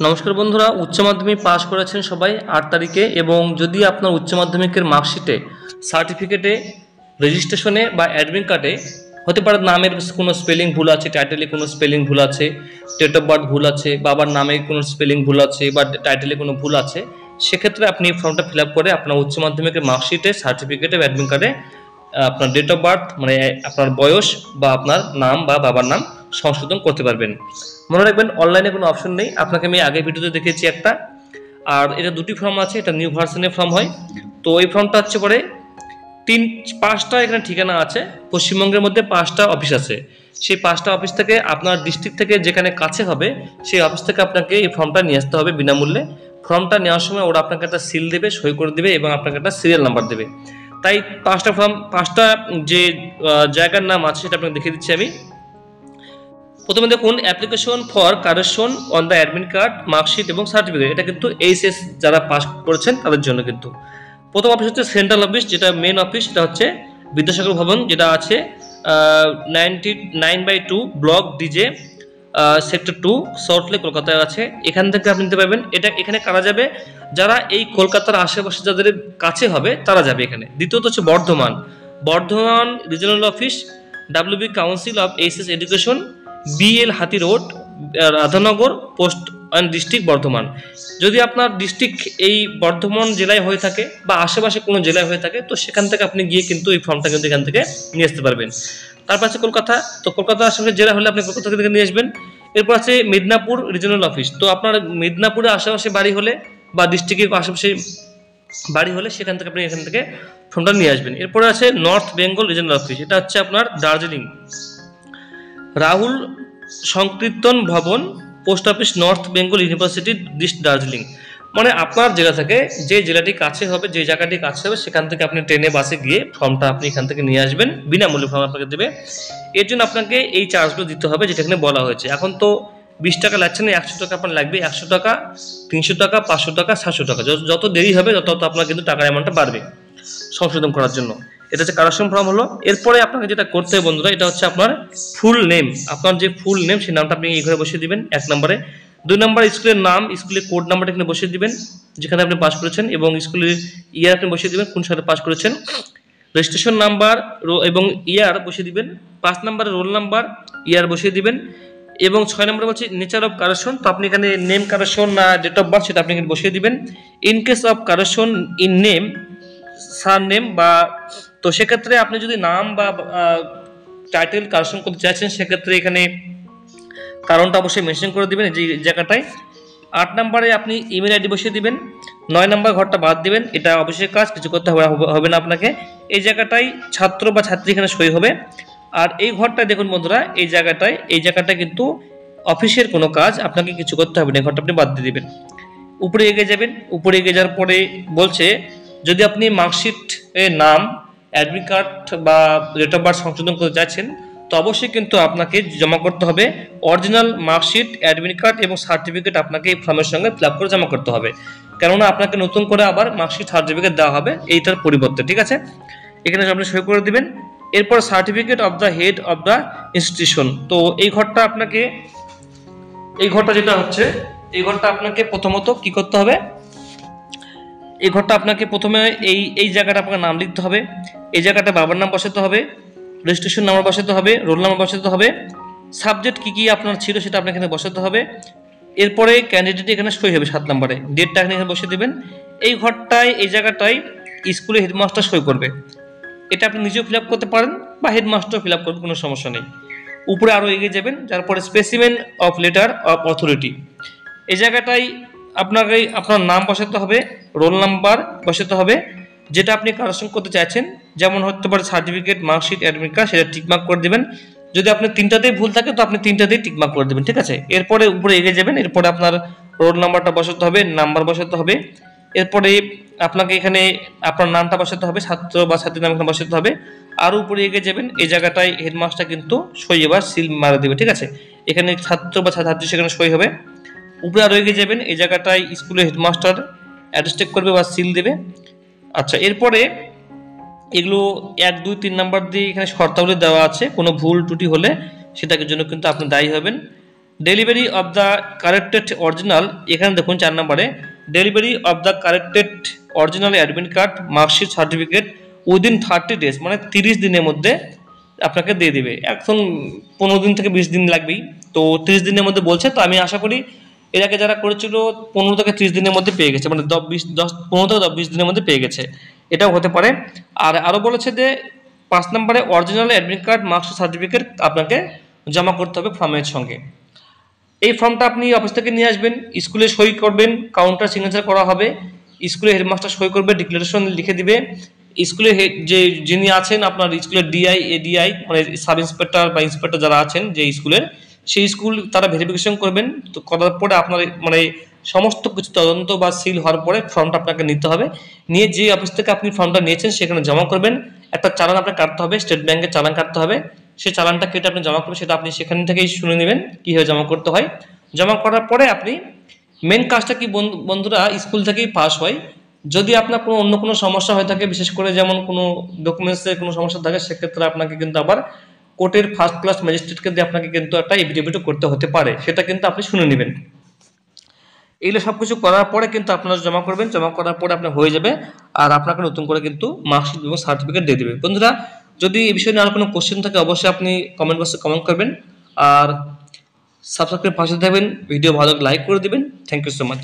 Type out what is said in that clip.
নমস্কার বন্ধুরা, উচ্চ মাধ্যমিক পাস করেছেন সবাই 8 তারিখে। এবং যদি আপনার উচ্চ মাধ্যমিকের মার্কশিটে, সার্টিফিকেটে, রেজিস্ট্রেশনে বা অ্যাডমিট কার্ডে হতে পারে নামের কোনো স্পেলিং ভুল আছে, টাইটেলে কোনো স্পেলিং ভুল আছে, ডেট অফ বার্থ ভুল আছে, বাবার নামে কোনো স্পেলিং ভুল আছে বা টাইটেলে কোনো ভুল আছে, সেক্ষেত্রে আপনি এই ফর্মটা ফিল আপ করে আপনার উচ্চ মাধ্যমিকের মার্কশিটে, সার্টিফিকেটে, অ্যাডমিট কার্ডে আপনার ডেট অফ বার্থ মানে আপনার বয়স বা আপনার নাম বা বাবার নাম সংশোধন করতে পারবেন। মনে রাখবেন, অনলাইনে কোনো অপশন নেই। আপনাকে আমি আগের ভিডিওতে দেখিয়েছি একটা, আর এটা দুটি ফর্ম আছে, এটা নিউ ভার্সনের ফর্ম হয়। তো এই ফর্মটা হচ্ছে পরে 5টা এখানে ঠিকানা আছে। পশ্চিমবঙ্গের মধ্যে 5টা অফিস আছে। সেই 5টা অফিস থেকে আপনার ডিস্ট্রিক্ট থেকে যেখানে কাছে হবে সেই অফিস থেকে আপনাকে এই ফর্মটা নিয়ে আসতে হবে বিনামূল্যে। ফর্মটা নেওয়ার সময় ওরা আপনাকে একটা সিল দেবে, সই করে দেবে এবং আপনাকে একটা সিরিয়াল নাম্বার দেবে। তাই 5টা ফর্ম, 5টা যে জায়গার নাম আছে সেটা আপনাকে দেখিয়ে দিচ্ছি আমি। প্রথমে দেখুন, application for correction on the admit card, marksheet এবং সার্টিফিকেট। এটা কিন্তু এইচএস যারা পাস করেছেন তাদের জন্য। কিন্তু প্রথম অফিস হচ্ছে সেন্ট্রাল অফিস, যেটা মেন অফিস, সেটা হচ্ছে বিদ্যাসাগর ভবন, যেটা আছে 99/2 ব্লক ডিজে, সেক্টর 2, সল্টলেক, কলকাতায় আছে। এখান থেকে আপনি নিতে পারবেন। এটা এখানে কারা যাবে? যারা এই কলকাতার আশেপাশে যাদের কাছে হবে তারা যাবে এখানে। দ্বিতীয়ত হচ্ছে Bardhaman regional office, WB council of HS education, BL হাতি road, Radhanagar post and district, Bardhaman. যদি আপনার ডিস্ট্রিক্ট এই বর্ধমান জেলায় হয়ে থাকে বা আশেপাশে কোনো জেলায় হয়ে থাকে, তো সেখান থেকে আপনি গিয়ে কিন্তু এই ফর্মটা কিন্তু এখান থেকে নিয়ে আসতে পারবেন। তারপর আছে কলকাতা। তো কলকাতার আশেপাশে জেলা হলে আপনি কলকাতা থেকে নিয়ে আসবেন। এরপর আছে মেদিনীপুর রিজিওনাল অফিস। তো আপনার মেদিনীপুরের আশেপাশে বাড়ি হলে বা ডিস্ট্রিক্টের আশেপাশে বাড়ি হলে সেখান থেকে আপনি এখান থেকে ফর্মটা নিয়ে আসবেন। এরপরে আছে নর্থ বেঙ্গল রিজিওনাল অফিস। এটা হচ্ছে আপনার দার্জিলিং, রাহুল সংকীর্তন ভবন, post office, north Bengal university, district Darjeeling. মানে আপনার জেলা থেকে যে জেলাটি কাছে হবে, যে জায়গাটি কাছে হবে, সেখান থেকে আপনি ট্রেনে বাসে গিয়ে ফর্মটা আপনি এখান থেকে নিয়ে আসবেন। বিনামূল্যে ফর্ম আপনাকে দেবে। এর জন্য আপনাকে এই চার্জগুলো দিতে হবে যেটা এখানে বলা হয়েছে। এখন তো 20 টাকা লাগছে না, 100 টাকা আপনার লাগবে। 100 টাকা, 300 টাকা, 500 টাকা, 700 টাকা, যত দেরি হবে তত আপনার কিন্তু টাকার অ্যামাউন্টটা বাড়বে সংশোধন করার জন্য। এটা হচ্ছে কারেকশন ফর্ম হলো। এরপরে আপনাকে যেটা করতে হবে বন্ধুরা, এটা হচ্ছে আপনার ফুল নেম। আপনার যে ফুল নেম সেই নামটা আপনি এই ঘরে বসিয়ে দিবেন 1 নম্বরে। 2 নম্বর স্কুলের নাম, স্কুলের কোড নাম্বারটা এখানে বসিয়ে দিবেন যেখানে আপনি পাস করেছেন, এবং স্কুলের ইয়ার আপনি বসিয়ে দিবেন কোন সালে পাস করেছেন। রেজিস্ট্রেশন নাম্বার এবং ইয়ার বসিয়ে দিবেন। 5 নম্বরে রোল নাম্বার, ইয়ার বসিয়ে দিবেন। এবং 6 নম্বরে বলছি নেচার অফ কারেকশন। তো আপনি এখানে নেম কারেকশন না ডেট অফ বার্থ সেটা আপনি এখানে বসিয়ে দিবেন। In case of correction in name, sir name বা, তো সেক্ষেত্রে আপনি যদি নাম বা টাইটেল কারেকশন করতে চাইছেন সেক্ষেত্রে এখানে কারণটা অবশ্যই মেনশন করে দিবেন যে জায়গাটায়। 8 নম্বরে আপনি ইমেল আইডি বসিয়ে দিবেন। 9 নম্বর ঘরটা বাদ দিবেন, এটা অবশ্যই কাজ, কিছু করতে হবে না আপনাকে। এই জায়গাটায় ছাত্র বা ছাত্রী এখানে সই হবে। আর এই ঘরটা দেখুন বন্ধুরা, এই জায়গাটায় কিন্তু অফিসের কোনো কাজ, আপনাকে কিছু করতে হবে না, এই ঘরটা আপনি বাদ দিয়ে দিবেন। উপরে এগিয়ে যাবেন। উপরে এগিয়ে যাওয়ার পরে বলছে যদি আপনি মার্কশিট এর নাম, অ্যাডমিট কার্ড বা ডেট অফ বার্থ সংশোধন করতে চাইছেন, তো অবশ্যই কিন্তু আপনাকে জমা করতে হবে অরিজিনাল মার্কশিট, অ্যাডমিট কার্ড এবং সার্টিফিকেট। আপনাকে এই ফর্মের সঙ্গে ফিল আপ করে জমা করতে হবে, কেননা আপনাকে নতুন করে আবার মার্কশিট, সার্টিফিকেট দেওয়া হবে এইটার পরিবর্তে। ঠিক আছে, এখানে আপনি সই করে দিবেন। এরপর certificate of the head of the institution. তো এই ঘরটা আপনাকে, এই ঘরটা যেটা হচ্ছে, এই ঘরটা আপনাকে প্রথমত কি করতে হবে, এই ঘরটা আপনাকে প্রথমে এই জায়গাটা আপনাকে নাম লিখতে হবে। এই জায়গাটা বাবার নাম বসাতে হবে, রেজিস্ট্রেশন নাম্বার বসাতে হবে, রোল নাম্বার বসাতে হবে, সাবজেক্ট কি আপনার ছিল সেটা আপনাকে এখানে বসাতে হবে। এরপরে ক্যান্ডিডেট এখানে সই হবে 7 নম্বরে, ডেটটা এখানে বসিয়ে দেবেন। এই ঘরটায়, এই জায়গাটায় স্কুলের হেডমাস্টার সই করবে। এটা আপনি নিজেও ফিল আপ করতে পারেন বা হেডমাস্টার ফিল আপ করবেন, কোনো সমস্যা নেই। উপরে আরও এগিয়ে যাবেন, তারপরে specimen of letter of authority. এই জায়গাটায় আপনাকে আপনার নাম বসাতে হবে, রোল নাম্বার বসাতে হবে, যেটা আপনি কারেকশন করতে চাইছেন। যেমন হতে পারে সার্টিফিকেট, মার্কশিট, অ্যাডমিট কার্ড, সেটা টিকমার্ক করে দেবেন। যদি আপনি 3টাতেই ভুল থাকে তো আপনি 3টাতেই টিকমার্ক করে দেবেন। ঠিক আছে, এরপরে উপরে এগিয়ে যাবেন। এরপরে আপনার রোল নাম্বারটা বসাতে হবে, নাম্বার বসাতে হবে। এরপরে আপনাকে এখানে আপনার নামটা বসাতে হবে, ছাত্র বা ছাত্রীর নাম এখানে বসাতে হবে। আর উপরে এগিয়ে যাবেন, এই জায়গাটায় হেডমাস্টার কিন্তু সই এবার সিল মারা দেবে। ঠিক আছে, এখানে ছাত্র বা ছাত্রী সেখানে সই হবে। উপরে আরও এগিয়ে যাবেন, এই জায়গাটায় স্কুলের হেডমাস্টার অ্যাটেস্টেড করবে বা সিল দেবে। আচ্ছা, এরপরে এগুলো 1, 2, 3 নাম্বার দিয়ে এখানে শর্তাবলী দেওয়া আছে। কোনো ভুল ত্রুটি হলে সেটার জন্য কিন্তু আপনি দায়ী হবেন। Delivery of the corrected original, এখানে দেখুন 4 নম্বরে delivery of the corrected original admit card, marksheet, certificate within 30 days, মানে 30 দিনের মধ্যে আপনাকে দিয়ে দিবে। এখন 15 দিন থেকে 20 দিন লাগবেই, তো 30 দিনের মধ্যে বলছে। তো আমি আশা করি এর আগে যারা করেছিল 15 থেকে 30 দিনের মধ্যে পেয়ে গেছে, মানে 15 থেকে 20 দিনের মধ্যে পেয়ে গেছে, এটাও হতে পারে। আর আরও বলেছে যে 5 নম্বরে original admit card, marksheet, certificate আপনাকে জমা করতে হবে ফর্মের সঙ্গে। এই ফর্মটা আপনি অফিস থেকে নিয়ে আসবেন, স্কুলে সই করবেন, কাউন্টার সিগনেচার করা হবে, স্কুলে হেডমাস্টার সই করবে, ডিক্লারেশন লিখে দিবে। স্কুলে যিনি আছেন আপনার স্কুলের ডিআই, এডিআই, মানে সাব ইন্সপেক্টর বা ইন্সপেক্টর যারা আছেন যে স্কুলের, সেই স্কুল তারা ভেরিফিকেশন করবেন। তো করার পরে আপনার মানে সমস্ত কিছু তদন্ত বা সিল হওয়ার পরে ফর্মটা আপনাকে নিতে হবে, নিয়ে যে অফিস থেকে আপনি ফর্মটা নিয়েছেন সেখানে জমা করবেন। একটা চালান আপনাকে কাটতে হবে, স্টেট ব্যাংকের চালান কাটতে হবে। সেই চালানটা কেটে আপনি জমা করবেন, সেটা আপনি সেখান থেকেই শুনে নেবেন কীভাবে জমা করতে হয়। জমা করার পরে আপনি মেন কাজটা কি বন্ধুরা, স্কুল থেকেই পাস হয়। যদি আপনার কোনো অন্য কোনো সমস্যা হয়ে থাকে, বিশেষ করে যেমন কোনো ডকুমেন্টসের কোনো সমস্যা থাকে, সেক্ষেত্রে আপনাকে কিন্তু আবার কোর্টের ফার্স্ট ক্লাস ম্যাজিস্ট্রেটকে দিয়ে আপনাকে কিন্তু একটা এফিডেভিটও করতে হতে পারে, সেটা কিন্তু আপনি শুনে নেবেন। এইগুলো সব কিছু করার পরে কিন্তু আপনারা জমা করবেন, জমা করার পরে আপনার হয়ে যাবে, আর আপনাকে নতুন করে কিন্তু মার্কশিট এবং সার্টিফিকেট দিয়ে দেবে। বন্ধুরা, যদি এই বিষয়ে নিয়ে আর কোনো কোশ্চেন থাকে অবশ্যই আপনি কমেন্ট বক্সে কমেন্ট করবেন, আর সাবস্ক্রাইব পাশে থাকবেন, ভিডিও ভালো লাইক করে দেবেন। Thank you so much.